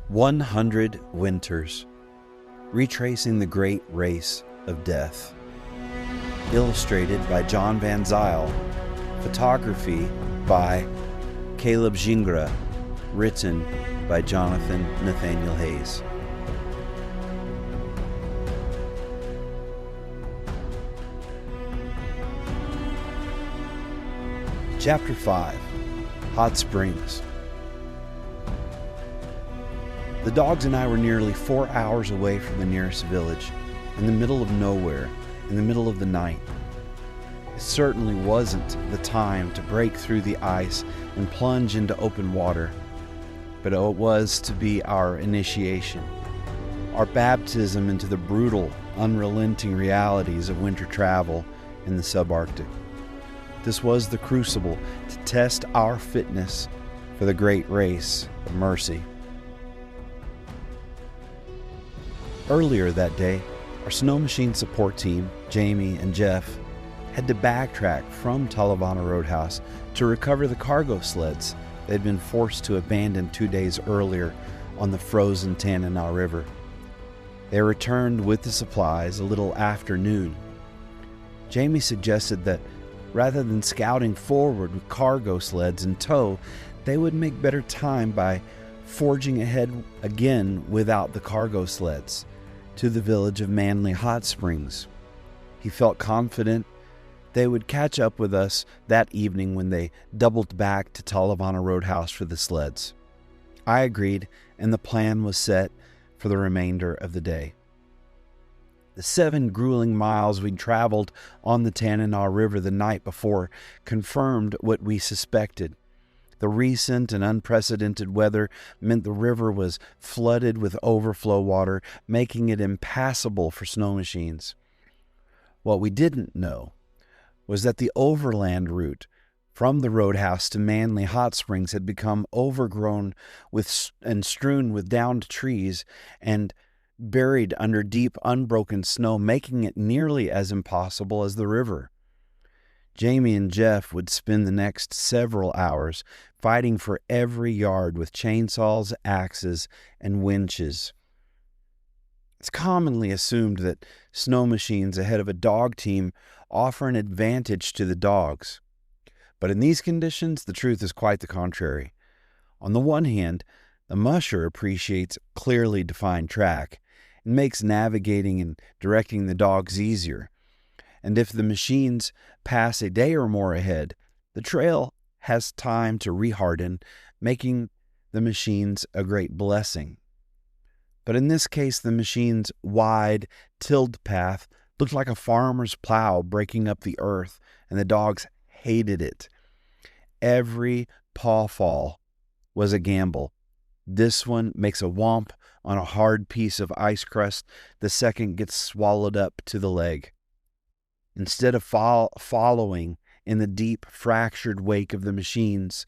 100 Winters, Retracing the Great Race of Death. Illustrated by Jon Van Zyle. Photography by Caleb Gingras. Written by Jonathan Nathaniel Hayes. Chapter 5. Hot Springs. The dogs and I were nearly 4 hours away from the nearest village, in the middle of nowhere, in the middle of the night. It certainly wasn't the time to break through the ice and plunge into open water, but it was to be our initiation, our baptism into the brutal, unrelenting realities of winter travel in the subarctic. This was the crucible to test our fitness for the great race of mercy. Earlier that day, our snow machine support team, Jamie and Jeff, had to backtrack from Talavana Roadhouse to recover the cargo sleds they'd been forced to abandon 2 days earlier on the frozen Tanana River. They returned with the supplies a little after noon. Jamie suggested that rather than scouting forward with cargo sleds in tow, they would make better time by forging ahead again without the cargo sleds to the village of Manley Hot Springs. He felt confident they would catch up with us that evening when they doubled back to Talavana Roadhouse for the sleds. I agreed, and the plan was set for the remainder of the day. The 7 grueling miles we'd traveled on the Tanana River the night before confirmed what we suspected. The recent and unprecedented weather meant the river was flooded with overflow water, making it impassable for snow machines. What we didn't know was that the overland route from the roadhouse to Manley Hot Springs had become overgrown and strewn with downed trees and buried under deep, unbroken snow, making it nearly as impossible as the river. Jamie and Jeff would spend the next several hours fighting for every yard with chainsaws, axes, and winches. It's commonly assumed that snow machines ahead of a dog team offer an advantage to the dogs. But in these conditions, the truth is quite the contrary. On the one hand, the musher appreciates clearly defined track and makes navigating and directing the dogs easier. And if the machines pass a day or more ahead, the trail has time to reharden, making the machines a great blessing. But in this case, the machine's wide, tilled path looked like a farmer's plow breaking up the earth, and the dogs hated it. Every paw fall was a gamble. This one makes a whomp on a hard piece of ice crust. The second gets swallowed up to the leg. Instead of following in the deep, fractured wake of the machines,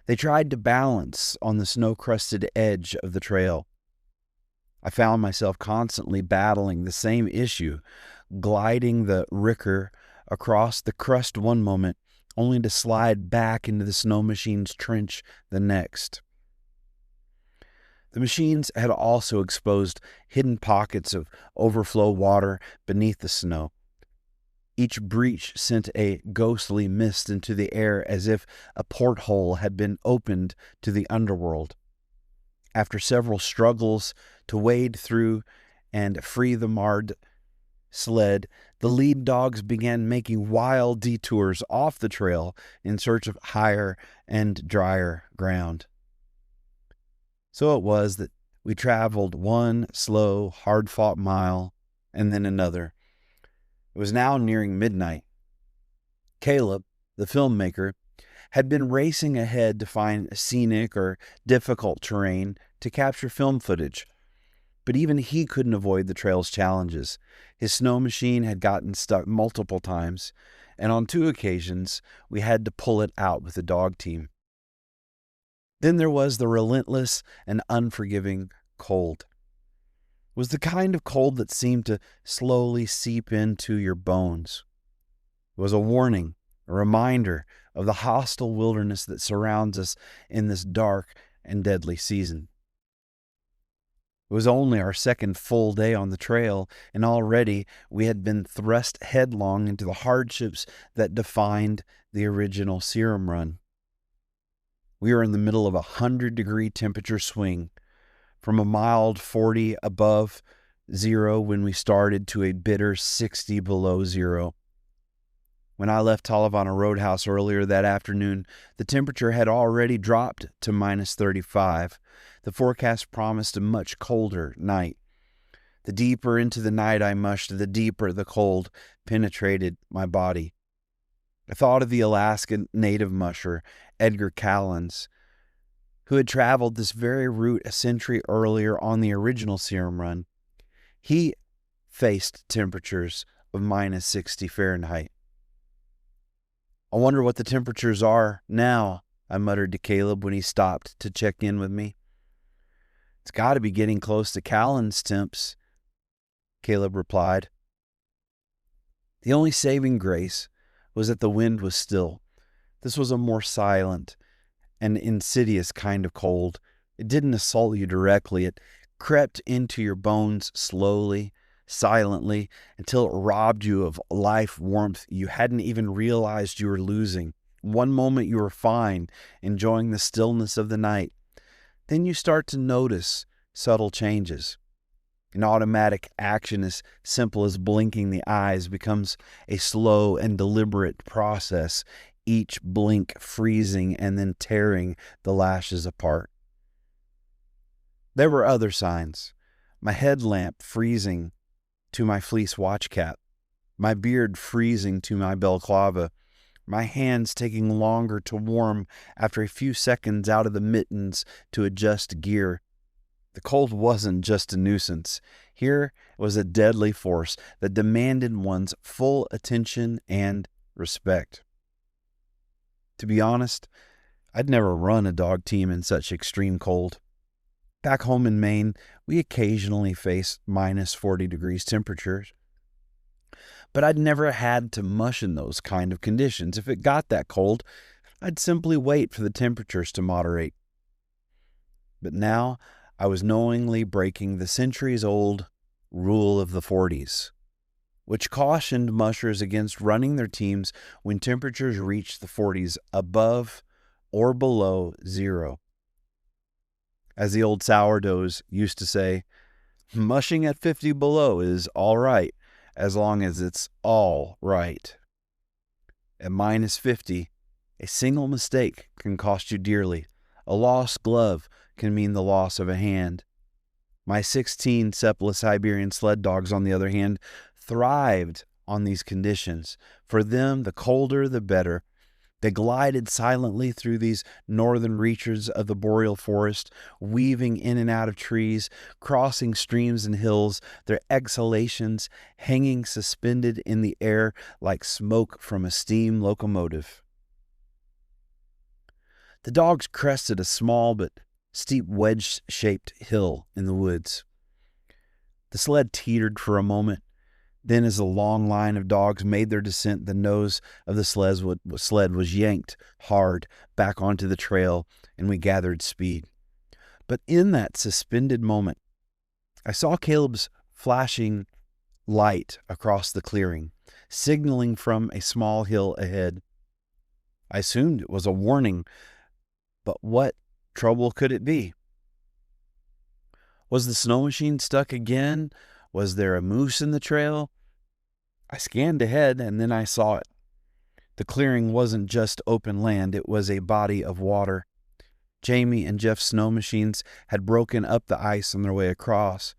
they tried to balance on the snow-crusted edge of the trail. I found myself constantly battling the same issue, gliding the ricker across the crust one moment, only to slide back into the snow machine's trench the next. The machines had also exposed hidden pockets of overflow water beneath the snow. Each breach sent a ghostly mist into the air as if a porthole had been opened to the underworld. After several struggles to wade through and free the marred sled, the lead dogs began making wild detours off the trail in search of higher and drier ground. So it was that we traveled one slow, hard-fought mile and then another. It was now nearing midnight. Caleb, the filmmaker, had been racing ahead to find scenic or difficult terrain to capture film footage. But even he couldn't avoid the trail's challenges. His snow machine had gotten stuck multiple times, and on 2 occasions we had to pull it out with the dog team. Then there was the relentless and unforgiving cold. It was the kind of cold that seemed to slowly seep into your bones. It was a warning, a reminder of the hostile wilderness that surrounds us in this dark and deadly season. It was only our second full day on the trail, and already we had been thrust headlong into the hardships that defined the original serum run. We were in the middle of a 100-degree temperature swing, from a mild 40 above zero when we started to a bitter 60 below zero. When I left Talavana Roadhouse earlier that afternoon, the temperature had already dropped to minus 35. The forecast promised a much colder night. The deeper into the night I mushed, the deeper the cold penetrated my body. I thought of the Alaskan native musher, Edgar Callens, who had traveled this very route a century earlier on the original serum run. He faced temperatures of minus 60 Fahrenheit. I wonder what the temperatures are now, I muttered to Caleb when he stopped to check in with me. It's got to be getting close to Callan's temps, Caleb replied. The only saving grace was that the wind was still. This was a more silent and insidious kind of cold. It didn't assault you directly. It crept into your bones slowly, silently, until it robbed you of life warmth you hadn't even realized you were losing. One moment you were fine, enjoying the stillness of the night. Then you start to notice subtle changes. An automatic action as simple as blinking the eyes becomes a slow and deliberate process, each blink freezing and then tearing the lashes apart. There were other signs. My headlamp freezing to my fleece watch cap, my beard freezing to my balaclava, my hands taking longer to warm after a few seconds out of the mittens to adjust gear. The cold wasn't just a nuisance. Here was a deadly force that demanded one's full attention and respect. To be honest, I'd never run a dog team in such extreme cold. Back home in Maine, we occasionally face minus 40 degrees temperatures. But I'd never had to mush in those kind of conditions. If it got that cold, I'd simply wait for the temperatures to moderate. But now I was knowingly breaking the centuries-old rule of the 40s, which cautioned mushers against running their teams when temperatures reached the 40s above or below zero. As the old sourdoughs used to say, mushing at 50 below is all right, as long as it's all right. At minus 50, a single mistake can cost you dearly. A lost glove can mean the loss of a hand. My 16 Seppala Siberian sled dogs, on the other hand, thrived on these conditions. For them, the colder the better. They glided silently through these northern reaches of the boreal forest, weaving in and out of trees, crossing streams and hills, their exhalations hanging suspended in the air like smoke from a steam locomotive. The dogs crested a small but steep wedge-shaped hill in the woods. The sled teetered for a moment. Then, as the long line of dogs made their descent, the nose of the sled was yanked hard back onto the trail, and we gathered speed. But in that suspended moment, I saw Caleb's flashing light across the clearing, signaling from a small hill ahead. I assumed it was a warning, but what trouble could it be? Was the snow machine stuck again? Was there a moose in the trail? I scanned ahead, and then I saw it. The clearing wasn't just open land, it was a body of water. Jamie and Jeff's snow machines had broken up the ice on their way across.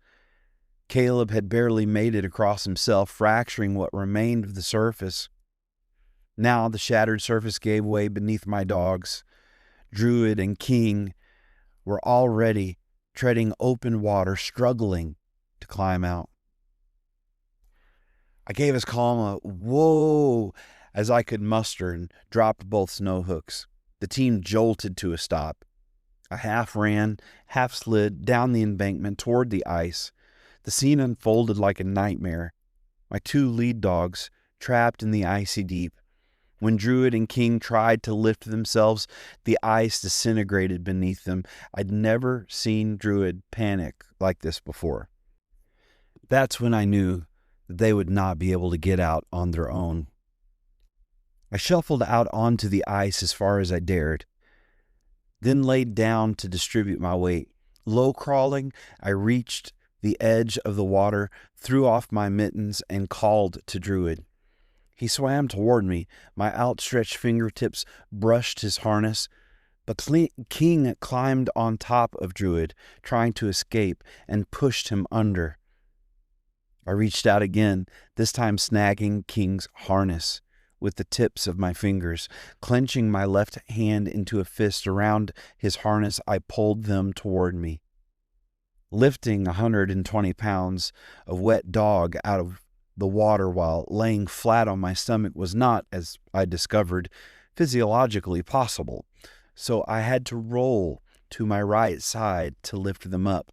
Caleb had barely made it across himself, fracturing what remained of the surface. Now the shattered surface gave way beneath my dogs. Druid and King were already treading open water, struggling to climb out. I gave as calm a whoa as I could muster and dropped both snow hooks. The team jolted to a stop. I half ran, half slid down the embankment toward the ice. The scene unfolded like a nightmare. My two lead dogs, trapped in the icy deep, When Druid and King tried to lift themselves, the ice disintegrated beneath them. I'd never seen Druid panic like this before. That's when I knew that they would not be able to get out on their own. I shuffled out onto the ice as far as I dared, then laid down to distribute my weight. Low crawling, I reached the edge of the water, threw off my mittens, and called to Druid. He swam toward me. My outstretched fingertips brushed his harness, but King climbed on top of Druid, trying to escape, and pushed him under. I reached out again, this time snagging King's harness with the tips of my fingers. Clenching my left hand into a fist around his harness, I pulled them toward me. Lifting 120 pounds of wet dog out of the water while laying flat on my stomach was not, as I discovered, physiologically possible, so I had to roll to my right side to lift them up.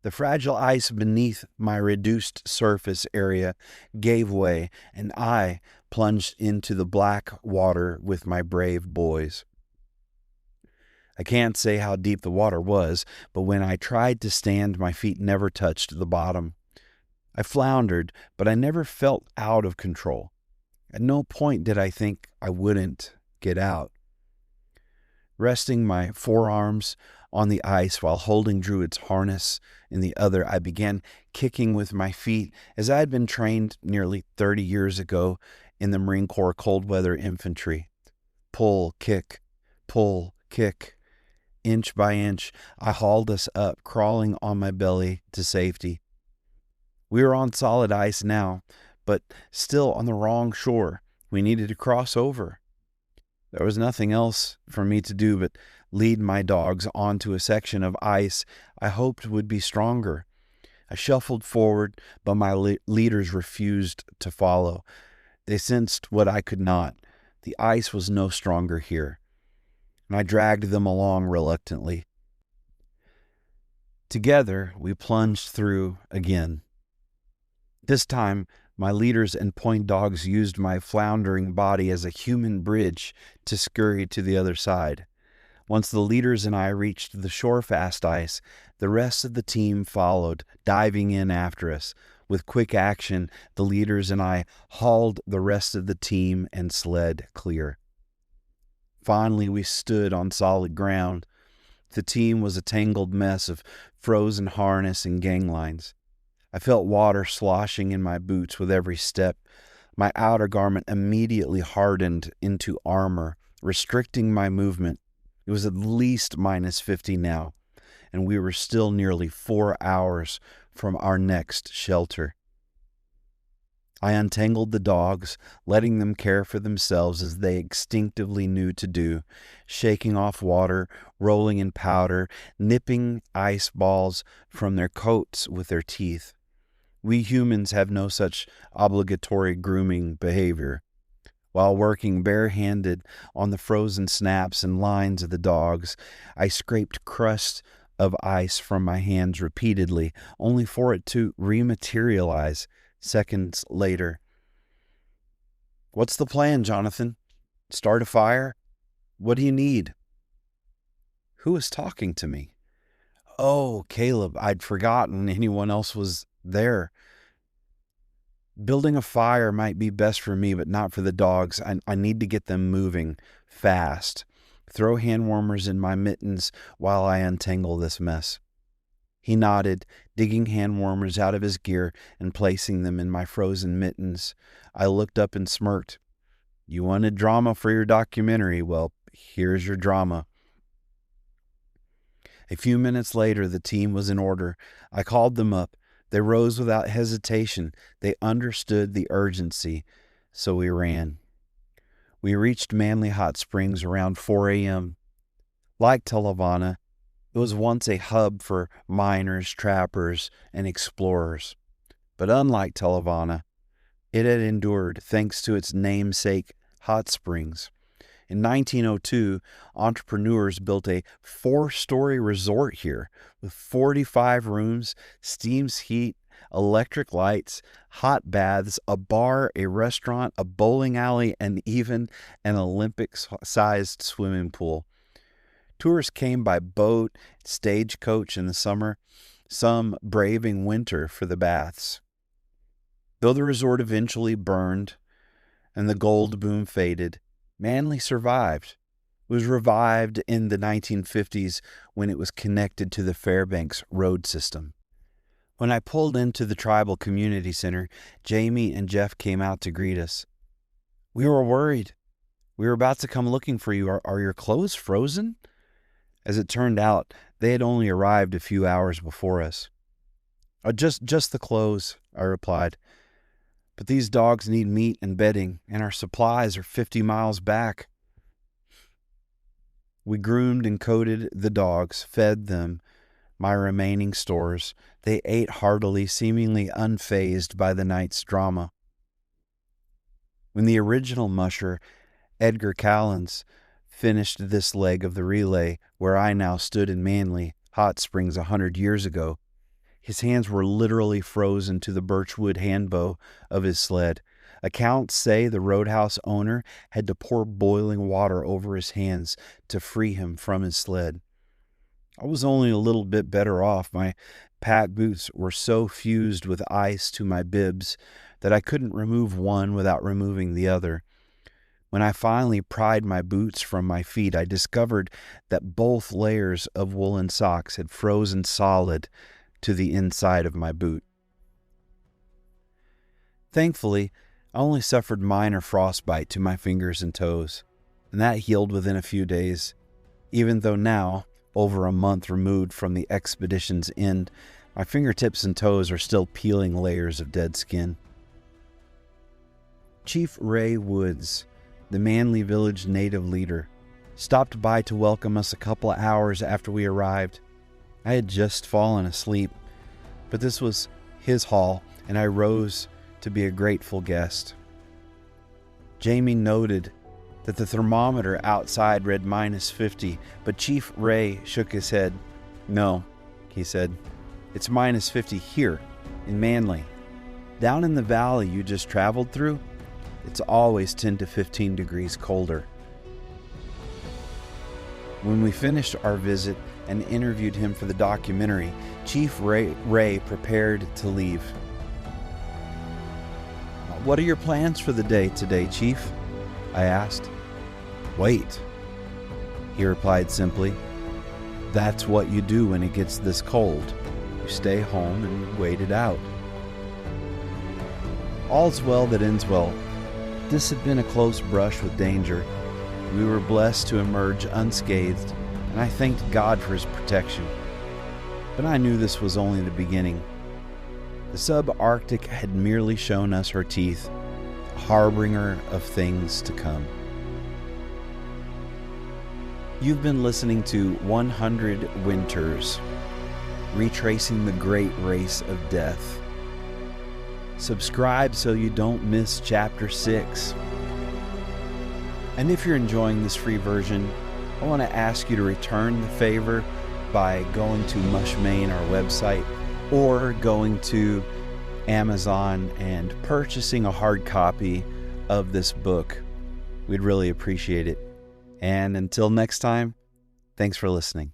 The fragile ice beneath my reduced surface area gave way, and I plunged into the black water with my brave boys. I can't say how deep the water was, but when I tried to stand, my feet never touched the bottom. I floundered, but I never felt out of control. At no point did I think I wouldn't get out. Resting my forearms on the ice while holding Druid's harness in the other, I began kicking with my feet as I had been trained nearly 30 years ago in the Marine Corps cold weather infantry. Pull, kick, pull, kick. Inch by inch, I hauled us up, crawling on my belly to safety. We were on solid ice now, but still on the wrong shore. We needed to cross over. There was nothing else for me to do but lead my dogs onto a section of ice I hoped would be stronger. I shuffled forward, but my leaders refused to follow. They sensed what I could not. The ice was no stronger here, and I dragged them along reluctantly. Together, we plunged through again. This time, my leaders and point dogs used my floundering body as a human bridge to scurry to the other side. Once the leaders and I reached the shore-fast ice, the rest of the team followed, diving in after us. With quick action, the leaders and I hauled the rest of the team and sled clear. Finally, we stood on solid ground. The team was a tangled mess of frozen harness and ganglines. I felt water sloshing in my boots with every step. My outer garment immediately hardened into armor, restricting my movement. It was at least minus 50 now, and we were still nearly 4 hours from our next shelter. I untangled the dogs, letting them care for themselves as they instinctively knew to do, shaking off water, rolling in powder, nipping ice balls from their coats with their teeth. We humans have no such obligatory grooming behavior. While working barehanded on the frozen snaps and lines of the dogs, I scraped crust of ice from my hands repeatedly, only for it to rematerialize seconds later. "What's the plan, Jonathan? Start a fire? What do you need?" Who was talking to me? Oh, Caleb, I'd forgotten anyone else was there. Building a fire might be best for me, but not for the dogs. I need to get them moving fast. Throw hand warmers in my mittens while I untangle this mess. He nodded, digging hand warmers out of his gear and placing them in my frozen mittens. I looked up and smirked. "You wanted drama for your documentary. Well, here's your drama." A few minutes later, the team was in order. I called them up. They rose without hesitation. They understood the urgency, so we ran. We reached Manley Hot Springs around 4 a.m. Like Talavana, it was once a hub for miners, trappers, and explorers. But unlike Talavana, it had endured thanks to its namesake hot springs. In 1902, entrepreneurs built a 4-story resort here with 45 rooms, steam heat, electric lights, hot baths, a bar, a restaurant, a bowling alley, and even an Olympic-sized swimming pool. Tours came by boat, stagecoach in the summer, some braving winter for the baths. Though the resort eventually burned and the gold boom faded, Manley survived. It was revived in the 1950s when it was connected to the Fairbanks road system. When I pulled into the tribal community center, Jamie and Jeff came out to greet us. "We were worried. We were about to come looking for you. Are your clothes frozen?" As it turned out, they had only arrived a few hours before us. Just the clothes," I replied. "But these dogs need meat and bedding, and our supplies are 50 miles back." We groomed and coated the dogs, fed them my remaining stores. They ate heartily, seemingly unfazed by the night's drama. When the original musher, Edgar Callens, finished this leg of the relay where I now stood in Manley, Hot Springs 100 years ago, his hands were literally frozen to the birchwood handbow of his sled. Accounts say the roadhouse owner had to pour boiling water over his hands to free him from his sled. I was only a little bit better off. My pack boots were so fused with ice to my bibs that I couldn't remove one without removing the other. When I finally pried my boots from my feet, I discovered that both layers of woolen socks had frozen solid to the inside of my boot. Thankfully, I only suffered minor frostbite to my fingers and toes, and that healed within a few days, even though now, over a month removed from the expedition's end, my fingertips and toes are still peeling layers of dead skin. Chief Ray Woods, the Manley Village native leader, stopped by to welcome us a couple of hours after we arrived. I had just fallen asleep, but this was his hall, and I rose to be a grateful guest. Jamie noted that the thermometer outside read -50, but Chief Ray shook his head. "No," he said, "it's -50 here in Manley. Down in the valley you just traveled through, it's always 10 to 15 degrees colder." When we finished our visit and interviewed him for the documentary, Chief Ray prepared to leave. "What are your plans for the day today, Chief?" I asked. "Wait," he replied simply. "That's what you do when it gets this cold. You stay home and wait it out." All's well that ends well. This had been a close brush with danger. We were blessed to emerge unscathed, and I thanked God for his protection. But I knew this was only the beginning. The subarctic had merely shown us her teeth, a harbinger of things to come. You've been listening to 100 Winters, Retracing the Great Race of Death. Subscribe so you don't miss Chapter 6. And if you're enjoying this free version, I want to ask you to return the favor by going to MUSH MAINE, our website, or going to Amazon and purchasing a hard copy of this book. We'd really appreciate it. And until next time, thanks for listening.